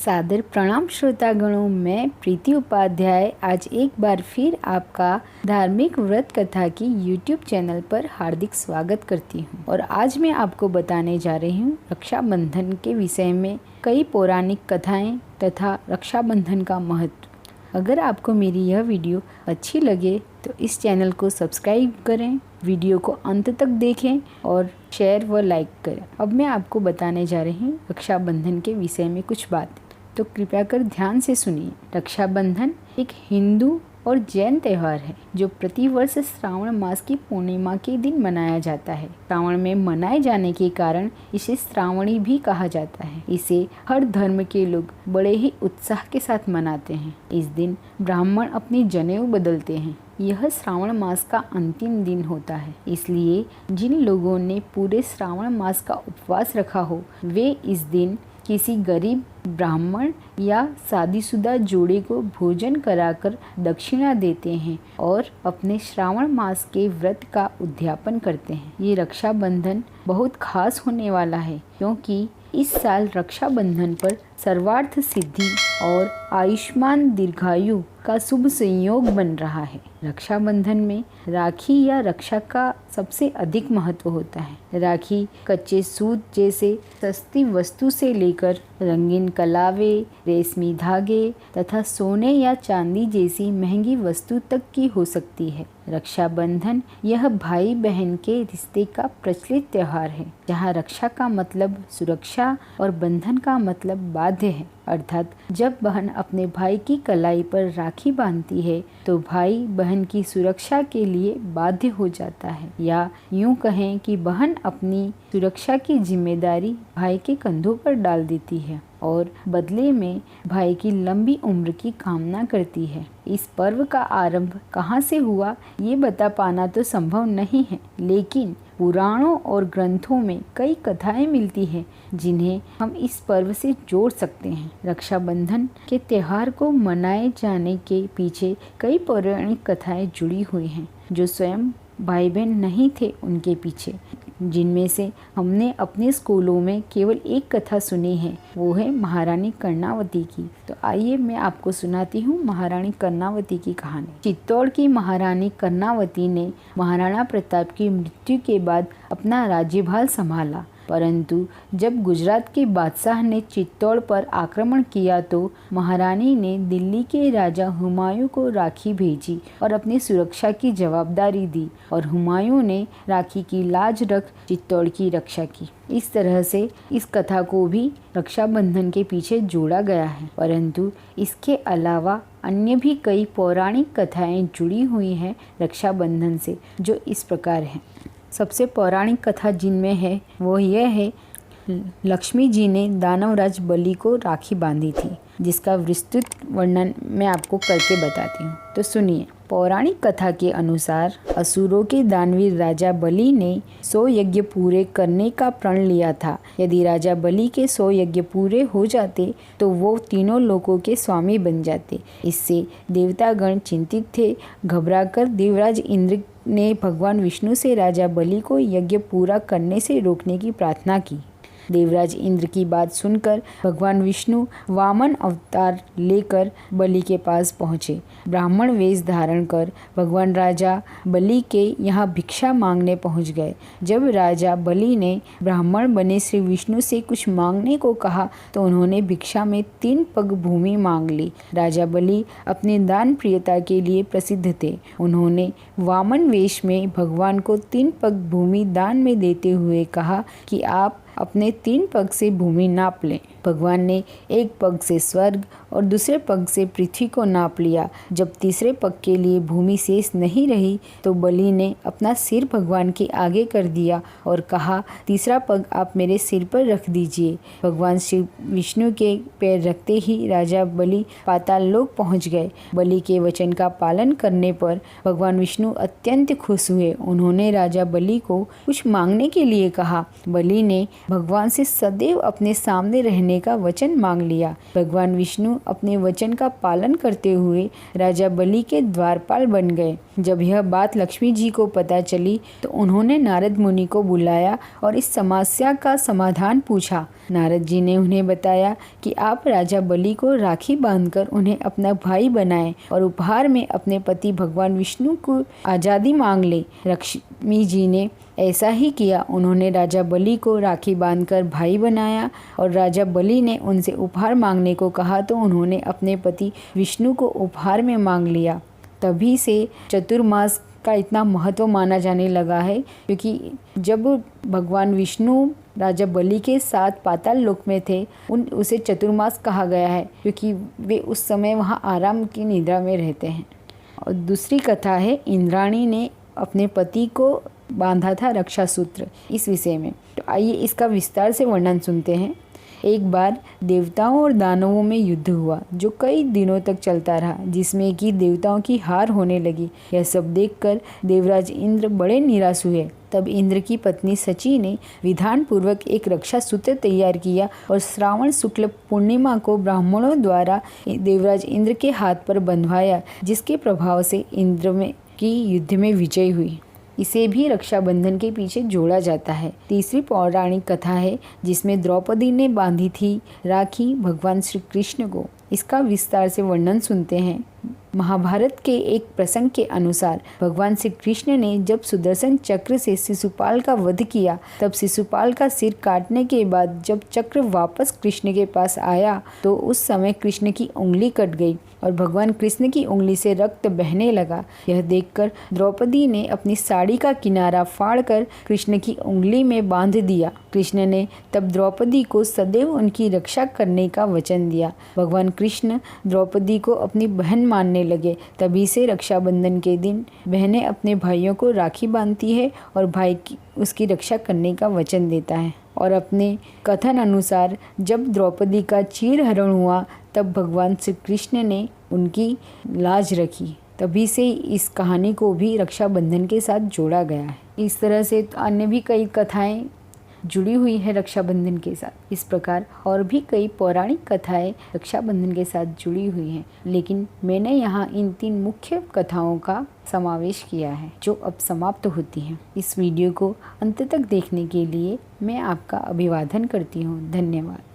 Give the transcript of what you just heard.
सादर प्रणाम श्रोतागणों, मैं प्रीति उपाध्याय आज एक बार फिर आपका धार्मिक व्रत कथा की YouTube चैनल पर हार्दिक स्वागत करती हूँ। और आज मैं आपको बताने जा रही हूँ रक्षाबंधन के विषय में कई पौराणिक कथाएं तथा रक्षाबंधन का महत्व। अगर आपको मेरी यह वीडियो अच्छी लगे तो इस चैनल को सब्सक्राइब करें, वीडियो को अंत तक देखें और शेयर व लाइक करें। अब मैं आपको बताने जा रही हूँ रक्षाबंधन के विषय में कुछ बातें, तो कृपया कर ध्यान से सुनिए। रक्षाबंधन एक हिंदू और जैन त्यौहार है जो प्रतिवर्ष श्रावण मास की पूर्णिमा के दिन मनाया जाता है। श्रावण में मनाए जाने के कारण इसे श्रावणी भी कहा जाता है। इसे हर धर्म के लोग बड़े ही उत्साह के साथ मनाते हैं। इस दिन ब्राह्मण अपनी जनेऊ बदलते हैं। यह श्रावण मास का अंतिम दिन होता है, इसलिए जिन लोगों ने पूरे श्रावण मास का उपवास रखा हो वे इस दिन किसी गरीब ब्राह्मण या शादीशुदा जोड़े को भोजन कराकर दक्षिणा देते हैं और अपने श्रावण मास के व्रत का उद्यापन करते हैं। ये रक्षाबंधन बहुत खास होने वाला है क्योंकि इस साल रक्षाबंधन पर सर्वार्थ सिद्धि और आयुष्मान दीर्घायु का शुभ संयोग बन रहा है। रक्षाबंधन में राखी या रक्षा का सबसे अधिक महत्व होता है। राखी कच्चे सूत जैसे सस्ती वस्तु से लेकर रंगीन कलावे, रेशमी धागे तथा सोने या चांदी जैसी महंगी वस्तु तक की हो सकती है। रक्षाबंधन यह भाई बहन के रिश्ते का प्रचलित त्योहार है, जहाँ रक्षा का मतलब सुरक्षा और बंधन का मतलब बाध्य है। अर्थात जब बहन अपने भाई की कलाई पर राखी बांधती है तो भाई बहन की सुरक्षा के लिए बाध्य हो जाता है, या यूं कहें कि बहन अपनी सुरक्षा की जिम्मेदारी भाई के कंधों पर डाल देती है और बदले में भाई की लंबी उम्र की कामना करती है। इस पर्व का आरंभ कहाँ से हुआ ये बता पाना तो संभव नहीं है, लेकिन पुराणों और ग्रंथों में कई कथाएं मिलती हैं जिन्हें हम इस पर्व से जोड़ सकते हैं। रक्षाबंधन के त्योहार को मनाए जाने के पीछे कई पौराणिक कथाएं जुड़ी हुई हैं जो स्वयं भाई बहन नहीं थे उनके पीछे, जिनमें से हमने अपने स्कूलों में केवल एक कथा सुनी है, वो है महारानी कर्णावती की। तो आइए मैं आपको सुनाती हूँ महारानी कर्णावती की कहानी। चित्तौड़ की महारानी कर्णावती ने महाराणा प्रताप की मृत्यु के बाद अपना राज्यभार संभाला, परंतु जब गुजरात के बादशाह ने चित्तौड़ पर आक्रमण किया तो महारानी ने दिल्ली के राजा हुमायूं को राखी भेजी और अपनी सुरक्षा की जवाबदारी दी, और हुमायूं ने राखी की लाज रख चित्तौड़ की रक्षा की। इस तरह से इस कथा को भी रक्षाबंधन के पीछे जोड़ा गया है, परंतु इसके अलावा अन्य भी कई पौराणिक कथाएं जुड़ी हुई हैं रक्षाबंधन से, जो इस प्रकार हैं। सबसे पौराणिक कथा जिनमें है वो यह है, लक्ष्मी जी ने दानवराज बलि को राखी बांधी थी, जिसका विस्तृत वर्णन मैं आपको करके बताती हूँ। तो सुनिए। पौराणिक कथा के अनुसार असुरों के दानवीर राजा बलि ने 100 यज्ञ पूरे करने का प्रण लिया था। यदि राजा बलि के 100 यज्ञ पूरे हो जाते तो वो तीनों लोकों के स्वामी बन जाते। इससे देवतागण चिंतित थे। घबराकर देवराज इंद्र ने भगवान विष्णु से राजा बलि को यज्ञ पूरा करने से रोकने की प्रार्थना की। देवराज इंद्र की बात सुनकर भगवान विष्णु वामन अवतार लेकर बलि के पास पहुँचे। ब्राह्मण वेश धारण कर भगवान राजा बलि के यहाँ भिक्षा मांगने पहुँच गए। जब राजा बलि ने ब्राह्मण बने श्री विष्णु से कुछ मांगने को कहा तो उन्होंने भिक्षा में 3 पग भूमि मांग ली। राजा बलि अपने दान प्रियता के लिए प्रसिद्ध थे। उन्होंने वामन वेश में भगवान को 3 पग भूमि दान में देते हुए कहा कि आप अपने 3 पग से भूमि नाप लें। भगवान ने एक पग से स्वर्ग और दूसरे पग से पृथ्वी को नाप लिया। जब तीसरे पग के लिए भूमि शेष नहीं रही तो बलि ने अपना सिर भगवान के आगे कर दिया और कहा, तीसरा पग आप मेरे सिर पर रख दीजिए। भगवान श्री विष्णु के पैर रखते ही राजा बलि पाताल लोक पहुँच गए। बलि के वचन का पालन करने पर भगवान विष्णु अत्यंत खुश हुए। उन्होंने राजा बलि को कुछ मांगने के लिए कहा। बलि ने भगवान से सदैव अपने सामने रहने का वचन मांग लिया। भगवान विष्णु अपने वचन का पालन करते हुए राजा बलि के द्वारपाल बन गए। जब यह बात लक्ष्मी जी को पता चली तो उन्होंने नारद मुनि को बुलाया और इस समस्या का समाधान पूछा। नारद जी ने उन्हें बताया कि आप राजा बलि को राखी बांधकर उन्हें अपना भाई बनाएं और उपहार में अपने पति भगवान विष्णु को आज़ादी मांग लें। लक्ष्मी जी ने ऐसा ही किया। उन्होंने राजा बलि को राखी बांधकर भाई बनाया और राजा बलि ने उनसे उपहार मांगने को कहा तो उन्होंने अपने पति विष्णु को उपहार में मांग लिया। तभी से चतुर्मास का इतना महत्व माना जाने लगा है, क्योंकि जब भगवान विष्णु राजा बलि के साथ पाताल लोक में थे उसे चतुर्मास कहा गया है, क्योंकि वे उस समय वहाँ आराम की निद्रा में रहते हैं। और दूसरी कथा है, इंद्राणी ने अपने पति को बांधा था रक्षा सूत्र। इस विषय में तो आइए इसका विस्तार से वर्णन सुनते हैं। एक बार देवताओं और दानवों में युद्ध हुआ जो कई दिनों तक चलता रहा, जिसमें कि देवताओं की हार होने लगी। यह सब देखकर देवराज इंद्र बड़े निराश हुए। तब इंद्र की पत्नी सची ने विधान पूर्वक एक रक्षा सूत्र तैयार किया और श्रावण शुक्ल पूर्णिमा को ब्राह्मणों द्वारा देवराज इंद्र के हाथ पर बंधवाया, जिसके प्रभाव से इंद्र में की युद्ध में विजय हुई। इसे भी रक्षाबंधन के पीछे जोड़ा जाता है। तीसरी पौराणिक कथा है जिसमें द्रौपदी ने बांधी थी राखी भगवान श्री कृष्ण को। इसका विस्तार से वर्णन सुनते हैं। महाभारत के एक प्रसंग के अनुसार भगवान श्री कृष्ण ने जब सुदर्शन चक्र से शिशुपाल का वध किया, तब शिशुपाल का सिर काटने के बाद जब चक्र वापस कृष्ण के पास आया तो उस समय कृष्ण की उंगली कट गई और भगवान कृष्ण की उंगली से रक्त बहने लगा। यह देखकर द्रौपदी ने अपनी साड़ी का किनारा फाड़कर कृष्ण की उंगली में बांध दिया। कृष्ण ने तब द्रौपदी को सदैव उनकी रक्षा करने का वचन दिया। भगवान कृष्ण द्रौपदी को अपनी बहन मानने लगे। तभी से रक्षाबंधन के दिन बहनें अपने भाइयों को राखी बांधती है और भाई उसकी रक्षा करने का वचन देता है। और अपने कथन अनुसार जब द्रौपदी का चीरहरण हुआ तब भगवान श्री कृष्ण ने उनकी लाज रखी। तभी से इस कहानी को भी रक्षाबंधन के साथ जोड़ा गया है। इस तरह से अन्य भी कई कथाएं जुड़ी हुई है रक्षाबंधन के साथ। इस प्रकार और भी कई पौराणिक कथाएं रक्षाबंधन के साथ जुड़ी हुई हैं, लेकिन मैंने यहाँ इन 3 मुख्य कथाओं का समावेश किया है जो अब समाप्त होती हैं। इस वीडियो को अंत तक देखने के लिए मैं आपका अभिवादन करती हूँ। धन्यवाद।